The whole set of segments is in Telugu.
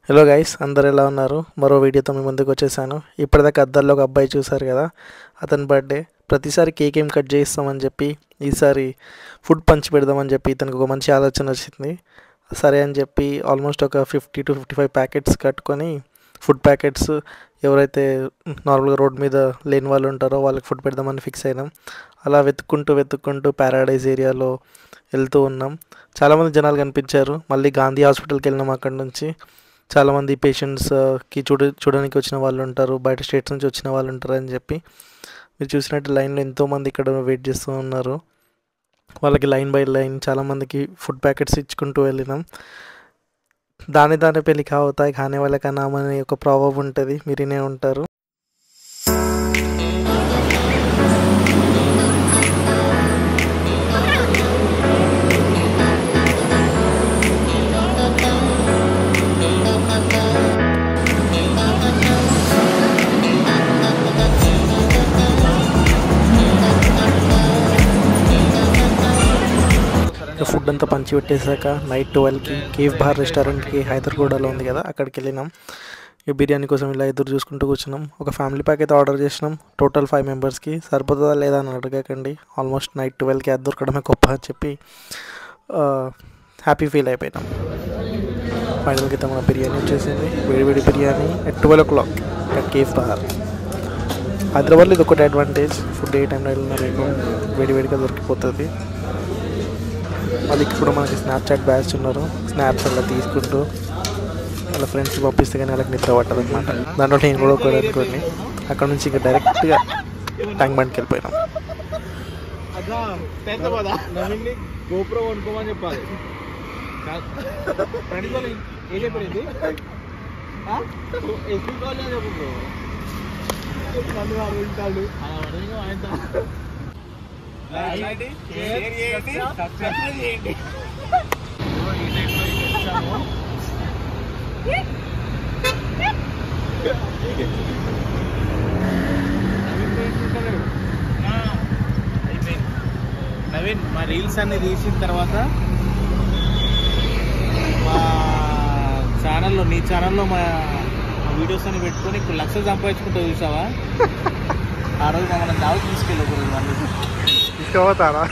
హలో గైస్, అందరు ఎలా ఉన్నారు? మరో వీడియోతో మీ ముందుకు వచ్చేసాను. ఇప్పటిదాకా అద్దాల్లో ఒక అబ్బాయి చూశారు కదా, అతని బర్త్డే. ప్రతిసారి కేక్ ఏం కట్ చేయిస్తామని చెప్పి ఈసారి ఫుడ్ పంచి పెడదామని చెప్పి ఇతనికి ఒక మంచి ఆలోచన వచ్చింది. సరే అని చెప్పి ఆల్మోస్ట్ ఒక 50 to 55 ప్యాకెట్స్ కట్టుకొని ఫుడ్ ప్యాకెట్స్ ఎవరైతే నార్మల్గా రోడ్ మీద లేని వాళ్ళు ఉంటారో వాళ్ళకి ఫుడ్ పెడదామని ఫిక్స్ అయినాం. అలా వెతుక్కుంటూ ప్యారాడైజ్ ఏరియాలో వెళ్తూ ఉన్నాం. చాలామంది జనాలు కనిపించారు. మళ్ళీ గాంధీ హాస్పిటల్కి వెళ్ళినాం. అక్కడ నుంచి చాలామంది పేషెంట్స్కి చూడడానికి వచ్చిన వాళ్ళు ఉంటారు, బయట స్టేట్స్ నుంచి వచ్చిన వాళ్ళు ఉంటారు అని చెప్పి మీరు చూసినట్టు లైన్లో ఎంతోమంది ఇక్కడ వెయిట్ చేస్తూ ఉన్నారు. వాళ్ళకి లైన్ బై లైన్ చాలామందికి ఫుడ్ ప్యాకెట్స్ ఇచ్చుకుంటూ వెళ్ళినాం. దాని పెళ్ళి కావుతాయి ఖానే వాళ్ళ నామ్ అనే ఒక ప్రావర్బ్ ఉంటుంది, మీరు వినే ఉంటారు. ఫుడ్ అంతా పంచి పెట్టేశాక నైట్ 12కి కేఫ్ బార్ రెస్టారెంట్కి హైదర్గూడలో ఉంది కదా, అక్కడికి వెళ్ళినాం. ఈ బిర్యానీ కోసం ఇలా ఎదురు చూసుకుంటూ కూర్చున్నాం. ఒక ఫ్యామిలీ ప్యాక్ అయితే ఆర్డర్ చేసినాం. టోటల్ 5 మెంబర్స్కి సరిపోతుందా లేదా అని అడగకండి. ఆల్మోస్ట్ నైట్ 12కి అది దొరకడమే గొప్ప అని చెప్పి హ్యాపీ ఫీల్ అయిపోయినాం. ఫైనల్కి అయితే మన బిర్యానీ వచ్చేసింది. వేడివేడి biryani at 12 o'clock at cafe bar. హైదరాబాద్లో ఇది ఒకటి అడ్వాంటేజ్, ఫుడ్ ఏ టైంలో వెళ్ళినా మీకు వేడివేడిగా దొరికిపోతుంది. వాళ్ళకి కూడా మనకి స్నాప్చాట్ బ్యాచ్ ఉన్నారు. స్నాప్స్ అలా తీసుకుంటూ వాళ్ళ ఫ్రెండ్స్కి పంపిస్తే కానీ వాళ్ళకి నిద్ర పట్టదు అనమాట. దాంట్లో నేను కూడా ఒకటి అనుకోండి. అక్కడ నుంచి ఇంకా డైరెక్ట్గా ట్యాంక్ బండ్కి వెళ్ళిపోయినాం. నవీన్, మా రీల్స్ అన్ని తీసిన తర్వాత మా ఛానల్లో, నీ ఛానల్లో మా వీడియోస్ అన్ని పెట్టుకొని ఇప్పుడు లక్షలు సంపాదించుకుంటూ చూసావా? ఆ రోజు మమ్మల్ని దావత్ తీసుకుపోతారా?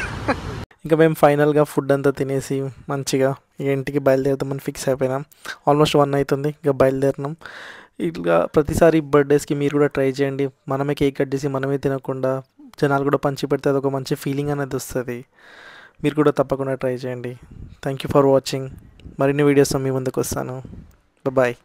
ఇంకా మేము ఫైనల్గా ఫుడ్ అంతా తినేసి మంచిగా ఇంటికి బయలుదేరుతామని ఫిక్స్ అయిపోయినాం. ఆల్మోస్ట్ 1 అవుతుంది, ఇంకా బయలుదేరినాం. ఇట్లా ప్రతిసారి బర్త్డేస్కి మీరు కూడా ట్రై చేయండి. మనమే కేక్ కట్ చేసి మనమే తినకుండా జనాలు కూడా పంచి పెడితే అదొక మంచి ఫీలింగ్ అనేది వస్తుంది. మీరు కూడా తప్పకుండా ట్రై చేయండి. Thank you for watching. మరిన్ని వీడియోస్ మీ ముందుకు వస్తాను. బాయ్.